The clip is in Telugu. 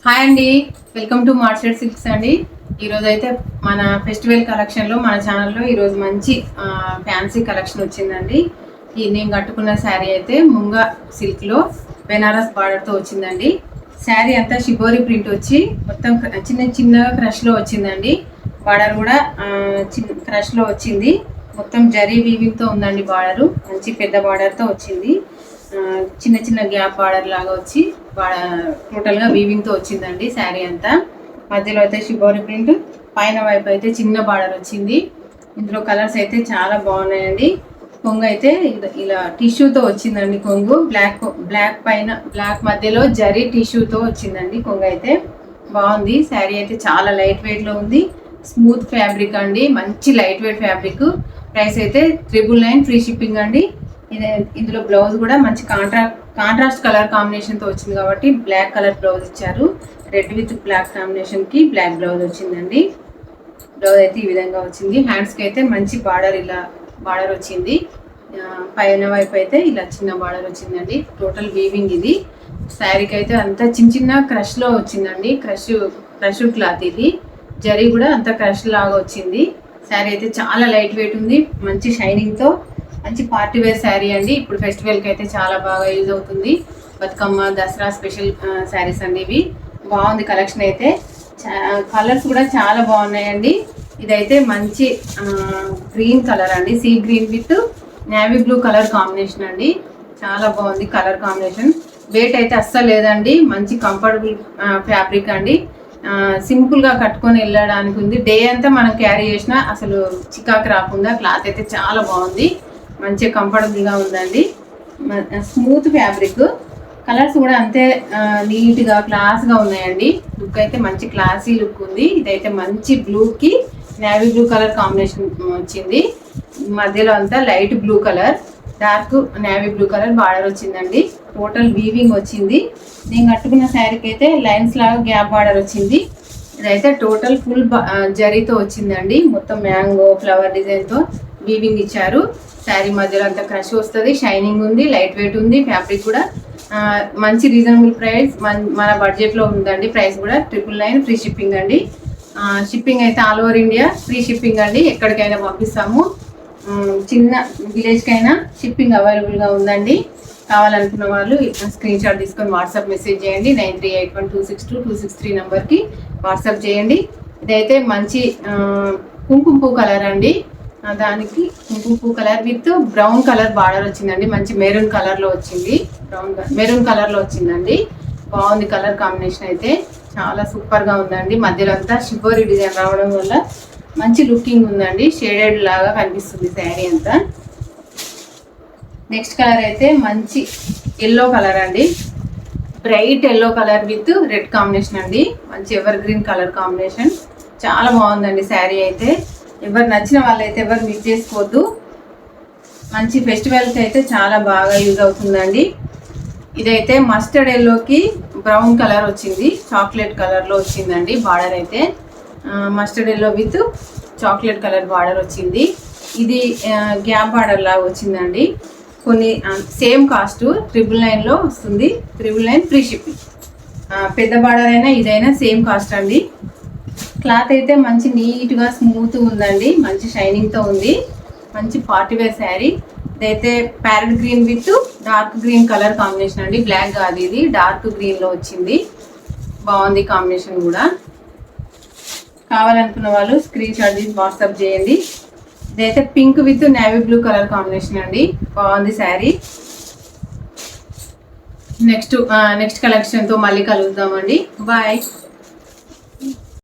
హాయ్ అండి, వెల్కమ్ టు మార్చెట్ సిల్క్స్ అండి. ఈరోజు అయితే మన ఫెస్టివల్ కలెక్షన్లో మన ఛానల్లో ఈరోజు మంచి ఫ్యాన్సీ కలెక్షన్ వచ్చిందండి. ఈ నేను కట్టుకున్న శారీ అయితే ముంగా సిల్క్లో బెనారస్ బార్డర్తో వచ్చిందండి. శారీ అంతా షిబోరి ప్రింట్ వచ్చి మొత్తం చిన్న చిన్నగా క్రష్లో వచ్చిందండి. బార్డర్ కూడా క్రష్లో వచ్చింది. మొత్తం జరీ వీవింగ్తో ఉందండి. బార్డరు మంచి పెద్ద బార్డర్తో వచ్చింది. చిన్న చిన్న గ్యాప్ బార్డర్ లాగా వచ్చి టోటల్గా వీవింగ్తో వచ్చిందండి. శారీ అంతా మధ్యలో అయితే షిబోరి ప్రింట్, పైన వైపు అయితే చిన్న బార్డర్ వచ్చింది. ఇందులో కలర్స్ అయితే చాలా బాగున్నాయండి. కొంగు అయితే ఇలా టిష్యూతో వచ్చిందండి. కొంగు బ్లాక్ పైన బ్లాక్ మధ్యలో జరీ టిష్యూతో వచ్చిందండి. కొంగు అయితే బాగుంది. శారీ అయితే చాలా లైట్ వెయిట్లో ఉంది. స్మూత్ ఫ్యాబ్రిక్ అండి, మంచి లైట్ వెయిట్ ఫ్యాబ్రిక్. ప్రైస్ అయితే 999 ఫ్రీ షిప్పింగ్ అండి. ఇందులో బ్లౌజ్ కూడా మంచి కాంట్రాస్ట్ కలర్ కాంబినేషన్ తో వచ్చింది కాబట్టి బ్లాక్ కలర్ బ్లౌజ్ ఇచ్చారు. రెడ్ విత్ బ్లాక్ కాంబినేషన్ కి బ్లాక్ బ్లౌజ్ వచ్చిందండి. బ్లౌజ్ అయితే ఈ విధంగా వచ్చింది. హ్యాండ్స్ కి అయితే మంచి బార్డర్, ఇలా బార్డర్ వచ్చింది. పైన వైపు అయితే ఇలా చిన్న బార్డర్ వచ్చిందండి. టోటల్ వీవింగ్ ఇది. శారీకి అయితే అంతా చిన్న చిన్న క్రష్ లో వచ్చిందండి. క్రష్ క్లాత్ ఇది. జరీ కూడా అంత క్రష్ లాగా వచ్చింది. శారీ అయితే చాలా లైట్ వెయిట్ ఉంది. మంచి షైనింగ్ తో మంచి పార్టీ వేర్ శారీ అండి. ఇప్పుడు ఫెస్టివల్కి అయితే చాలా బాగా యూజ్ అవుతుంది. బతుకమ్మ, దసరా స్పెషల్ శారీస్ అండి ఇవి. బాగుంది కలెక్షన్ అయితే. కలర్స్ కూడా చాలా బాగున్నాయండి. ఇదైతే మంచి గ్రీన్ కలర్ అండి, sea green with navy blue colour combination అండి. చాలా బాగుంది కలర్ కాంబినేషన్. వెయిట్ అయితే అస్సలు లేదండి. మంచి కంఫర్టబుల్ ఫ్యాబ్రిక్ అండి. సింపుల్ గా కట్టుకొని వెళ్ళడానికి ఉంది. డే అంతా మనం క్యారీ చేసినా అసలు చికాకు రాకుండా క్లాత్ అయితే చాలా బాగుంది. మంచిగా కంఫర్టబుల్ గా ఉందండి. Smooth fabric. కలర్స్ కూడా అంతే నీట్ గా క్లాస్ గా ఉన్నాయండి. లుక్ అయితే మంచి క్లాసీ లుక్ ఉంది. ఇదైతే మంచి బ్లూ కి నేవీ బ్లూ కలర్ కాంబినేషన్ వచ్చింది. మధ్యలో అంతా light blue colour, dark navy blue colour border వచ్చిందండి. టోటల్ వీవింగ్ వచ్చింది. నేను కట్టుకున్న శారీకి అయితే లైన్స్ లాగా గ్యాప్ బార్డర్ వచ్చింది. ఇదైతే టోటల్ ఫుల్ జరీతో వచ్చిందండి. మొత్తం మ్యాంగో ఫ్లవర్ డిజైన్ తో వీవింగ్ ఇచ్చారు. శారీ మధ్యలో అంతా క్రష్ వస్తుంది. షైనింగ్ ఉంది, లైట్ వెయిట్ ఉంది. ఫ్యాబ్రిక్ కూడా మంచి రీజనబుల్ ప్రైస్, మన బడ్జెట్ లో ఉందండి. ప్రైస్ కూడా 999 ఫ్రీ షిప్పింగ్ అండి. షిప్పింగ్ అయితే all over India free shipping అండి. ఎక్కడికైనా పంపిస్తాము. చిన్న విలేజ్ కైనా షిప్పింగ్ అవైలబుల్ గా ఉందండి. కావాలనుకున్న వాళ్ళు స్క్రీన్ షాట్ తీసుకొని వాట్సాప్ మెసేజ్ చేయండి. 9381262263 నెంబర్కి వాట్సాప్ చేయండి. ఇదైతే మంచి కుంకుమ పువ్వు కలర్ అండి. దానికి కుంకుమ పువ్వు colour with brown colour border వచ్చిందండి. మంచి మెరూన్ కలర్ లో వచ్చింది. మెరూన్ కలర్ లో వచ్చిందండి. బాగుంది కలర్ కాంబినేషన్ అయితే. చాలా సూపర్ గా ఉందండి. మధ్యలో అంతా షిబోరి డిజైన్ రావడం వల్ల మంచి లుకింగ్ ఉందండి. షేడెడ్ లాగా కనిపిస్తుంది శారీ అంతా. నెక్స్ట్ కలర్ అయితే మంచి ఎల్లో కలర్ అండి. Bright yellow colour with red combination అండి. మంచి ఎవర్ గ్రీన్ కలర్ కాంబినేషన్. చాలా బాగుందండి శారీ అయితే. ఎవరు నచ్చిన వాళ్ళైతే ఎవరు మిస్ చేసుకోవద్దు. మంచి ఫెస్టివల్కి అయితే చాలా బాగా యూజ్ అవుతుందండి. ఇదైతే మస్టర్డ్ ఎల్లోకి బ్రౌన్ కలర్ వచ్చింది. చాక్లెట్ కలర్లో వచ్చిందండి బార్డర్ అయితే. Mustard yellow with chocolate colour border వచ్చింది. ఇది గ్యాప్ బార్డర్ లాగా వచ్చిందండి. కొన్ని సేమ్ కాస్ట్ 999లో వస్తుంది. 999 ఫ్రీ షిప్పింగ్. పెద్ద బార్డర్ అయినా ఇదైనా సేమ్ కాస్ట్ అండి. క్లాత్ అయితే మంచి నీట్గా స్మూత్ ఉందండి. మంచి షైనింగ్తో ఉంది. మంచి పార్టీ వేర్ శారీ. ఇదైతే parrot green with dark green colour combination అండి. బ్లాక్ కాదు, ఇది డార్క్ గ్రీన్లో వచ్చింది. బాగుంది కాంబినేషన్ కూడా. కావాలనుకున్న వాళ్ళు స్క్రీన్ షాట్ తీసి వాట్సాప్ చేయండి. ఇదైతే pink with navy blue colour combination అండి. బాగుంది శారీ. నెక్స్ట్ కలెక్షన్తో మళ్ళీ కలుద్దామండి. బాయ్.